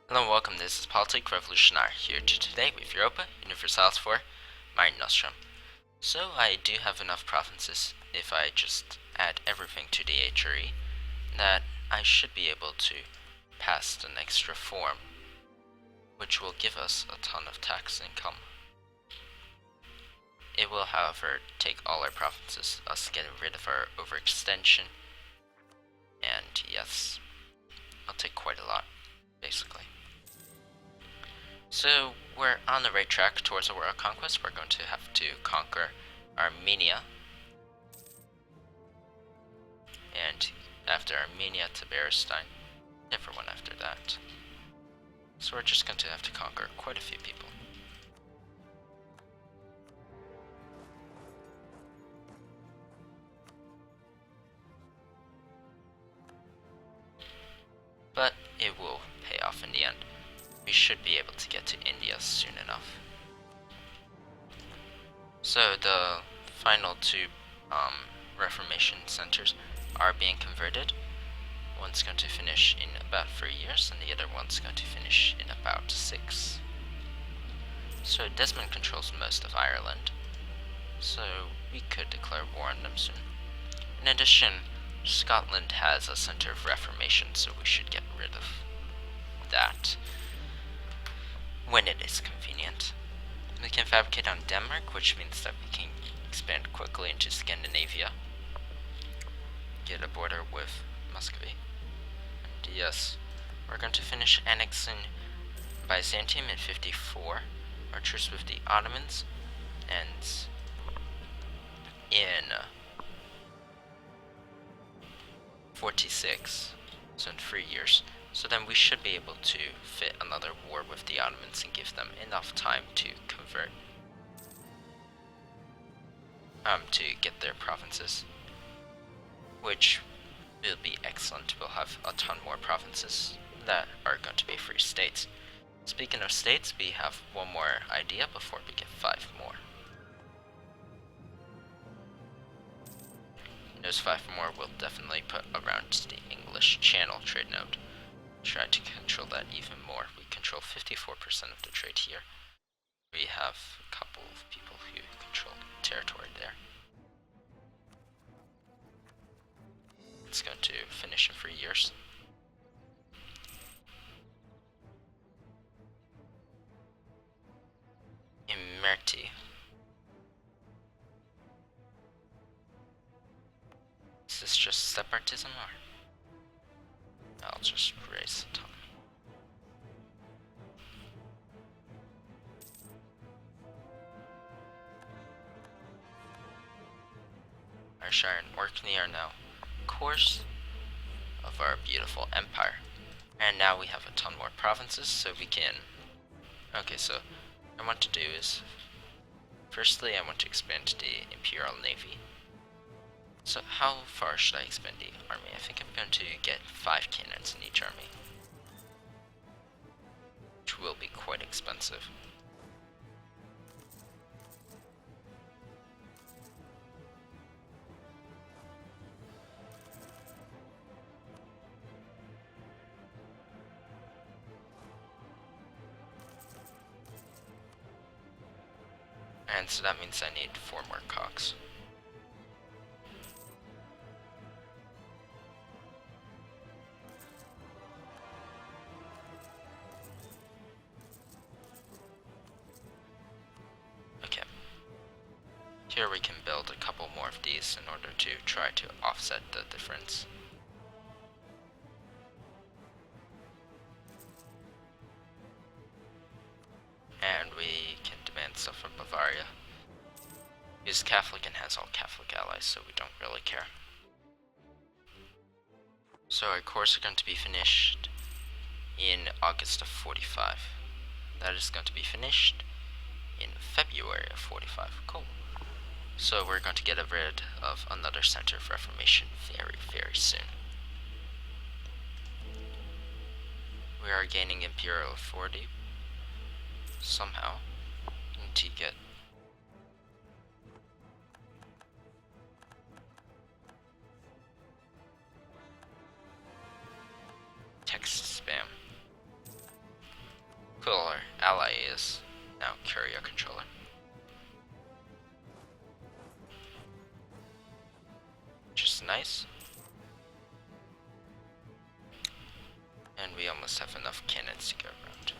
Hello and welcome, this is Politic Revolutionary, here to today with Europa Universalis for Mare Nostrum. So I do have enough provinces, if I just add everything to the HRE, that I should be able to pass the next reform, which will give us a ton of tax income. It will, however, take all our provinces, us getting rid of our overextension, and yes, I'll take quite a lot, basically. So we're on the right track towards a world conquest. We're going to have to conquer Armenia, and after Armenia, Tabaristan, everyone after that. So we're just going to have to conquer quite a few people. But it will pay off in the end. We should be able to get to India soon enough. So the final two Reformation centers are being converted. One's going to finish in about 3 years, and the other one's going to finish in about 6. So Desmond controls most of Ireland, so we could declare war on them soon. In addition, Scotland has a center of Reformation, so we should get rid of that when it is convenient. We can fabricate on Denmark, which means that we can expand quickly into Scandinavia, get a border with Muscovy. And yes, we're going to finish annexing Byzantium in 54, our truce with the Ottomans, and in 46, so in 3 years. So then we should be able to fit another war with the Ottomans and give them enough time to convert, to get their provinces, which will be excellent. We'll have a ton more provinces that are going to be free states. Speaking of states, we have one more idea before we get 5 more. Those 5 more will definitely put around the English Channel trade node. Try to control that even more. We control 54% of the trade here. We have a couple of people who control territory there. It's going to finish in 3 years. Imerti. Is this just separatism, or? I'll just raise autonomy. Our Shire and Orkney are now cores of our beautiful empire. And now we have a ton more provinces, so we can... Okay, so what I want to do is... Firstly, I want to expand the Imperial Navy. So how far should I expand the army? I think I'm going to get 5 cannons in each army, which will be quite expensive. And so that means I need 4 more cogs. Okay. Here we can build a couple more of these in order to try to offset the difference. And we can demand stuff from Bavaria. He's Catholic and has all Catholic allies, so we don't really care. So our course are going to be finished in August of 45. That is going to be finished in February of 45. Cool. So we're going to get rid of another center of Reformation very, very soon. We are gaining imperial authority somehow. Need to get text spam. Cool, our ally is now Curio controller. Which is nice. And we almost have enough cannons to go around.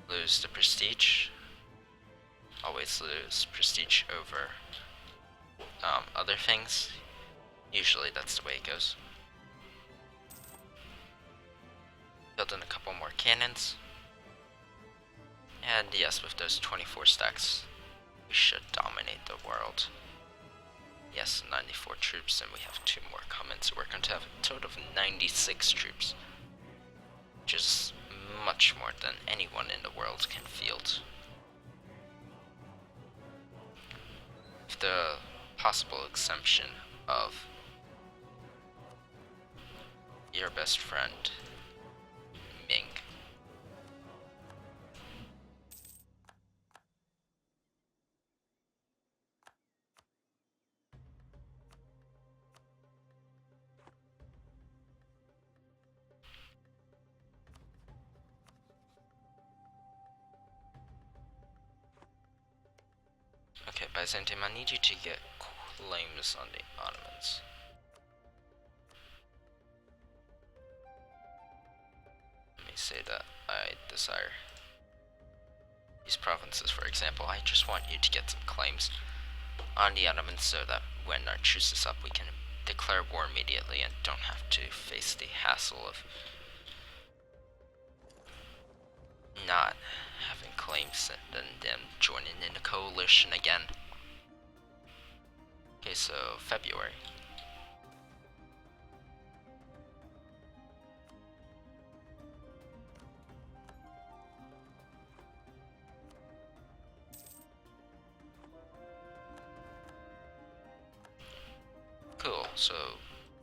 Lose the prestige. Always lose prestige over other things. Usually that's the way it goes. Build in a couple more cannons. And yes, with those 24 stacks, we should dominate the world. Yes, 94 troops, and we have 2 more coming, so we're going to have a total of 96 troops. Which is much more than anyone in the world can field. With the possible exemption of your best friend, Ming. Okay, Byzantium, I need you to get claims on the Ottomans. Let me say that I desire these provinces, for example. I just want you to get some claims on the Ottomans so that when our truce is up, we can declare war immediately and don't have to face the hassle of not having claims and then them joining in the coalition again. Okay, so February. Cool, so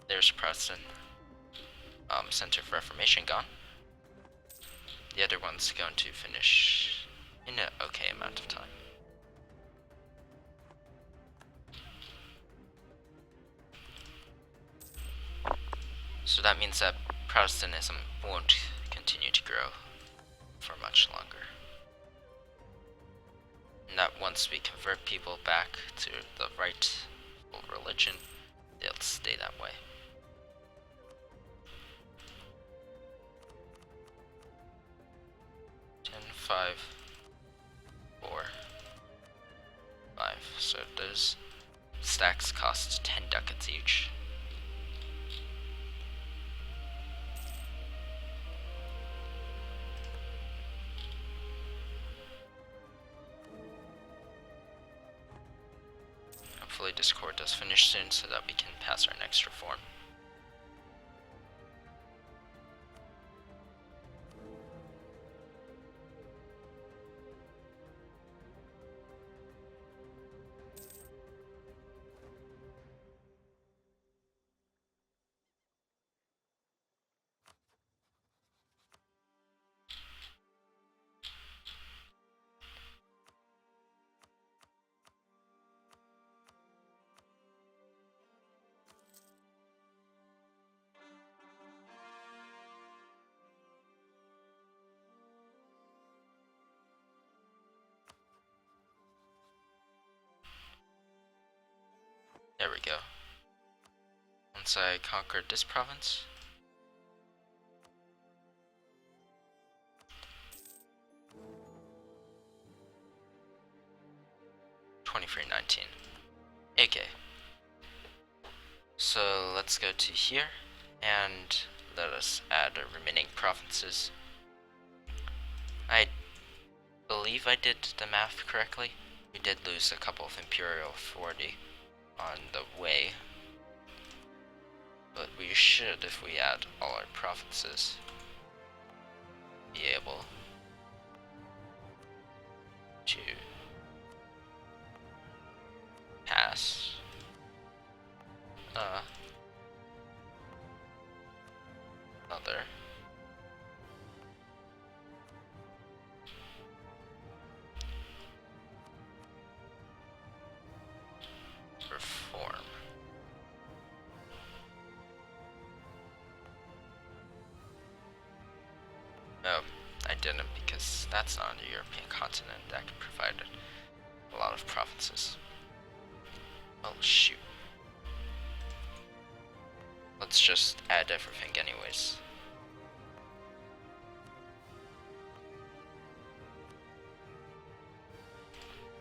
there's Preston. Center of Reformation gone. The other one's going to finish in an okay amount of time. So that means that Protestantism won't continue to grow for much longer. And that once we convert people back to the rightful religion, they'll stay that way. 5, 4, 5. So those stacks cost 10 ducats each. Hopefully Discord does finish soon so that we can pass our next reform. There we go. Once I conquered this province, $23.19. Okay. So let's go to here and let us add the remaining provinces. I believe I did the math correctly. We did lose a couple of imperial authority on the way, but we should, if we add all our provinces, be able to pass another reform. Oh, didn't, because that's not a European continent that could provide a lot of provinces. Well, shoot. Let's just add everything anyways.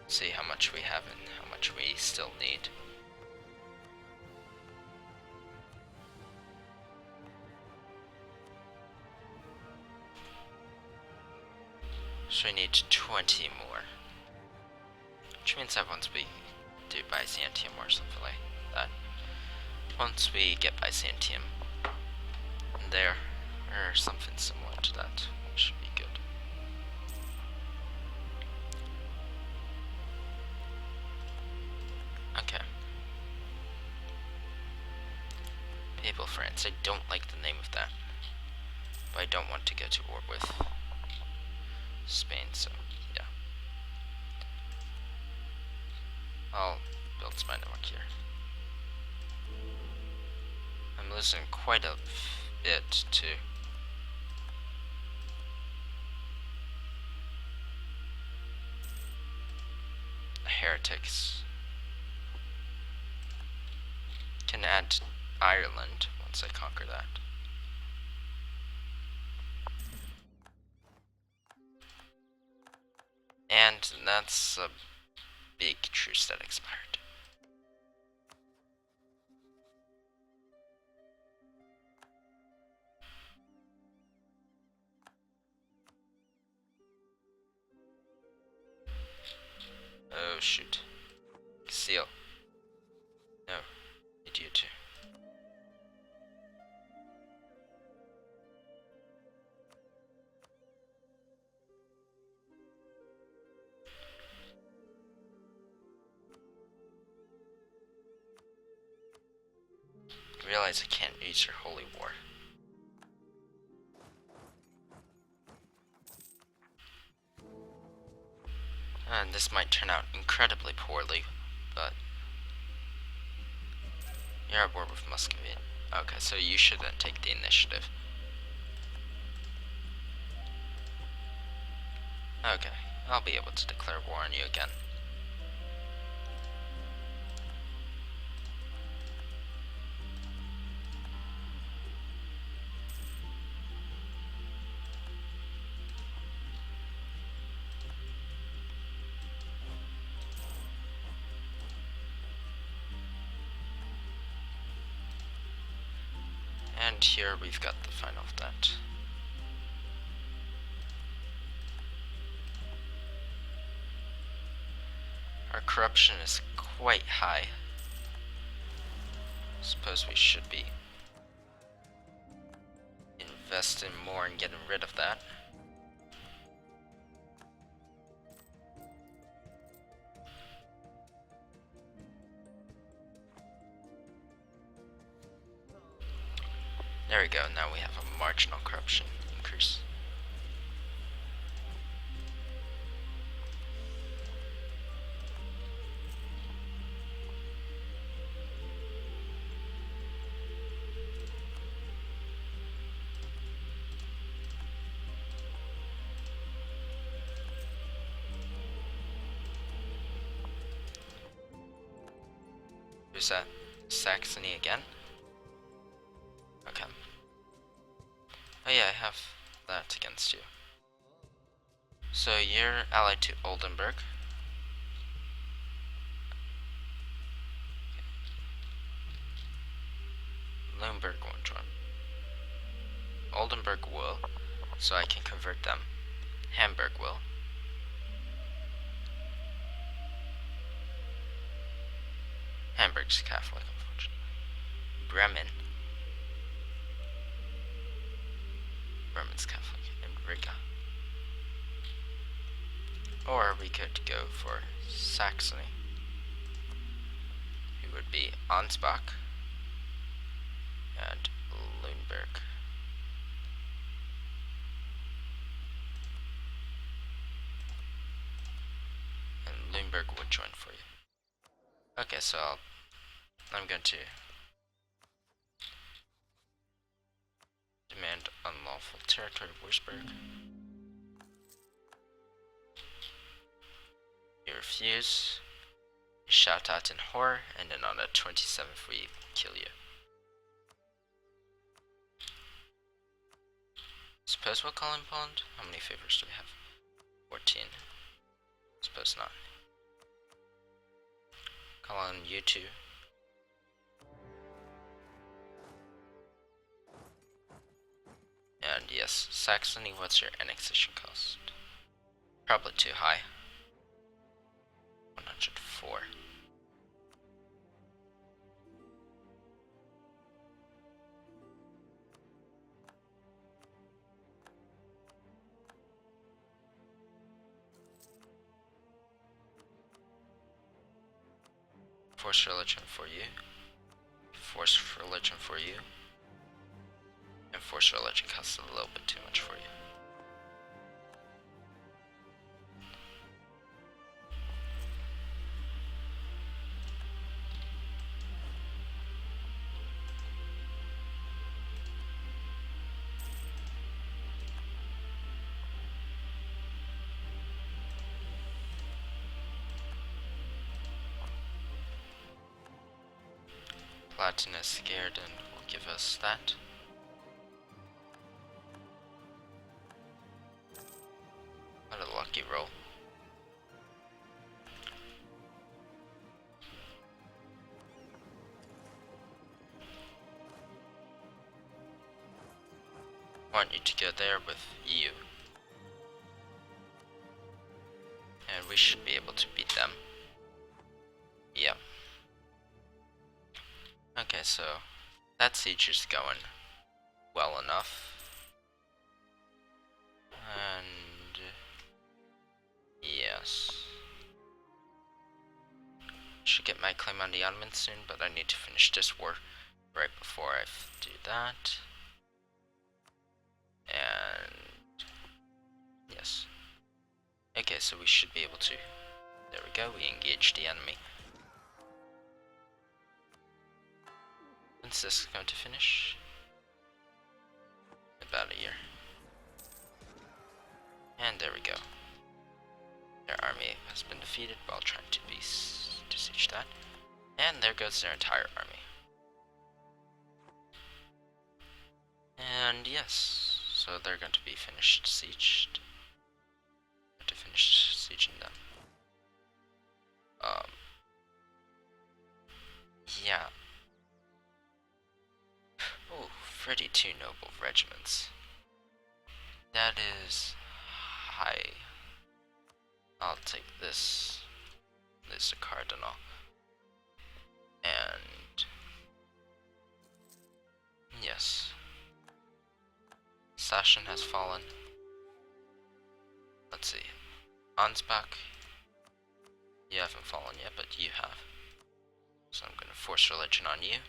See how much we have and how much we still need. So we need 20 more. Which means that once we do Byzantium or something like that, once we get Byzantium there, or something similar to that, should be good. Okay. Papal France, I don't like the name of that, but I don't want to go to war with Spain, so yeah. I'll build my network here. I'm losing quite a bit to heretics. Can add Ireland once I conquer that. And that's a big truce that expired. Oh shoot. Seal. No, idiot too. Realize I can't use your holy war. And this might turn out incredibly poorly, but you're at war with Muscovy. Okay, so you should then take the initiative. Okay, I'll be able to declare war on you again. And here we've got the final of that. Our corruption is quite high. Suppose we should be investing more in getting rid of that. There we go, now we have a marginal corruption increase. Who's that? Saxony again? Okay. Oh yeah, I have that against you. So you're allied to Oldenburg. Limburg won't join. Oldenburg will, so I can convert them. Hamburg will. Hamburg's Catholic, unfortunately. Bremen. Bremen's Catholic. And Riga. Or we could go for Saxony, who would be Ansbach and Lüneburg. And Lüneburg would join for you. Okay, so I'm going to demand unlawful territory of Wurzburg. refuse, you shout out in horror, and then on the 27th we kill you. Suppose we'll call him Bond? How many favors do we have? 14. Suppose not. Call on you two. And yes, Saxony, what's your annexation cost? Probably too high. 104. Force religion for you. Force religion for you. And force religion costs a little bit too much for you. Platinum is scared and will give us that. What a lucky roll. I want you to go there with you. And we should be able to beat them. Yeah. Okay, so that siege is going well enough. And yes. Should get my claim on the Ottomans soon, but I need to finish this war right before I do that. And yes. Okay, so we should be able to. There we go, we engage the enemy. When's this going to finish? About a year. And there we go. Their army has been defeated while trying to besiege that. And there goes their entire army. And yes, so they're going to be finished sieged. To finish sieging them. Yeah. Oh, 32 noble regiments. That is high. I'll take this. This is a cardinal. And yes. Sashin has fallen. Let's see. Ansbach. You haven't fallen yet, but you have. So I'm gonna force religion on you.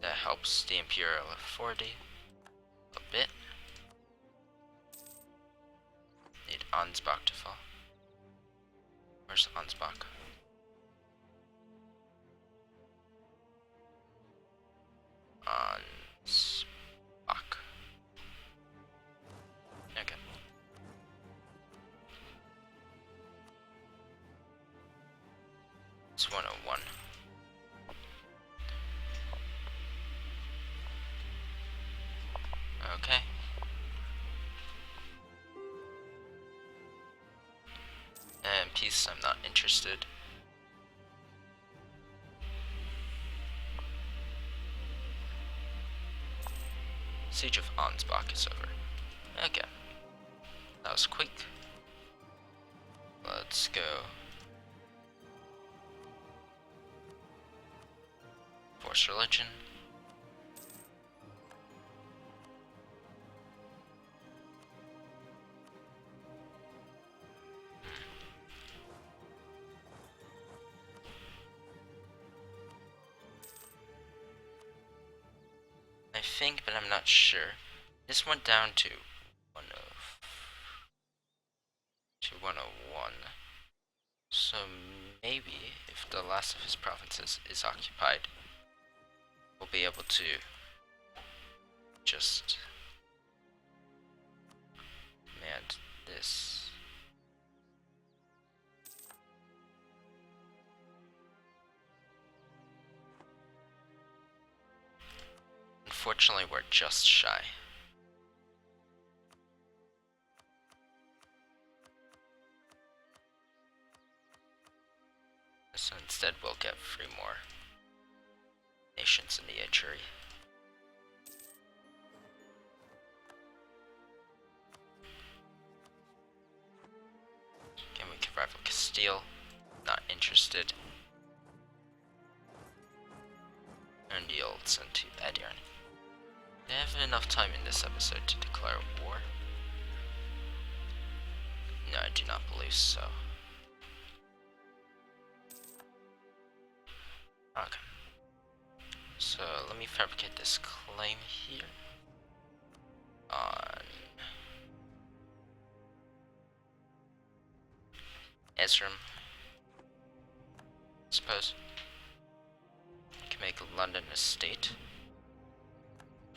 That helps the Imperial authority a bit. Need Ansbach to fall. Where's Ansbach? Ansbach. Okay. It's 101. Okay. And peace, I'm not interested. Siege of Ansbach is over. Okay. That was quick. Let's go. Force religion. I think, but I'm not sure. This went down to 101. So maybe if the last of his provinces is occupied, we'll be able to just command this. Unfortunately, we're just shy. So instead, we'll get 3 more nations in the Echery. Again, we can rival Castile. Not interested. And you'll send to Edirne. They have enough time in this episode to declare war? No, I do not believe so. Okay. So let me fabricate this claim here on Ezram. Suppose I can make London a state.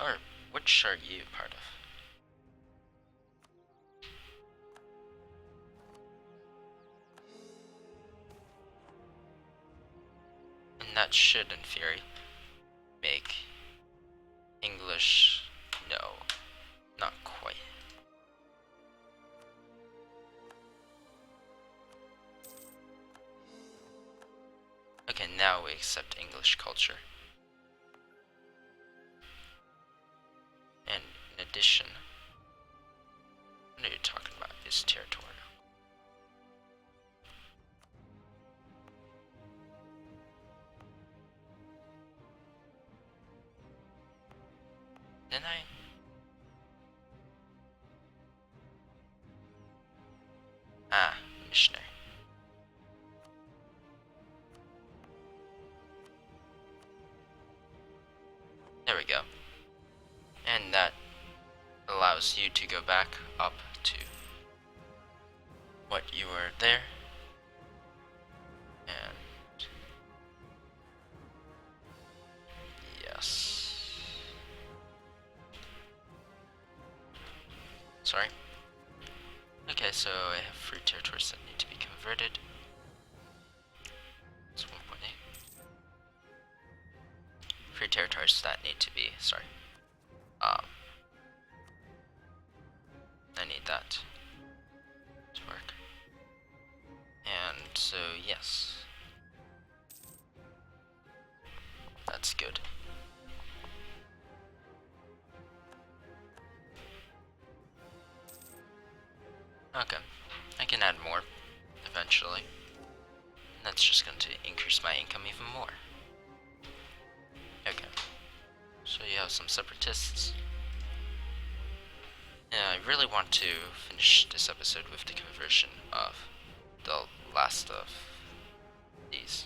Or which are you part of? And that should, in theory, make English. No, not quite. Okay, now we accept English culture. And in addition, what are you talking about? Is territorial. Then missionary. There we go. And that allows you to go back up to what you were there. And yes. Sorry. Okay, so I have 3 territories that need to be converted. It's 1.8. 3 territories that need to be, sorry. I need that to work. And so, yes. That's good. Okay, I can add more eventually. That's just going to increase my income even more. Okay, so you have some separatists. Yeah, I really want to finish this episode with the conversion of the last of these.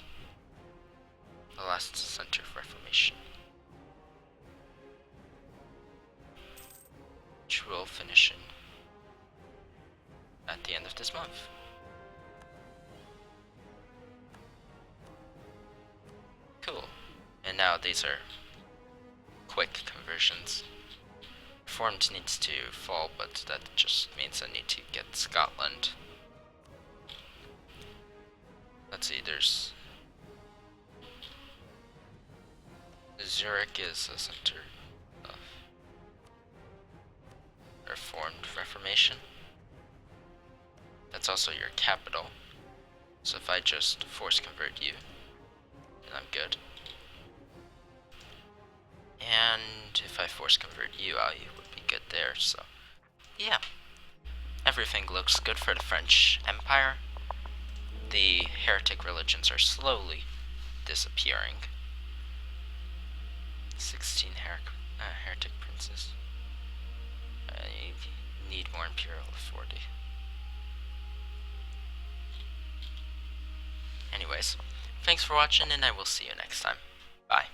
The last center of Reformation. Which will finish in at the end of this month. Cool. And now these are quick conversions. Reformed needs to fall, but that just means I need to get Scotland. Let's see, there's Zurich is a center of Reformed Reformation. That's also your capital. So if I just force convert you, then I'm good. And if I force convert you, I would be good there, so yeah. Everything looks good for the French Empire. The heretic religions are slowly disappearing. 16 heretic princes. I need more imperial authority. Anyways, thanks for watching, and I will see you next time. Bye.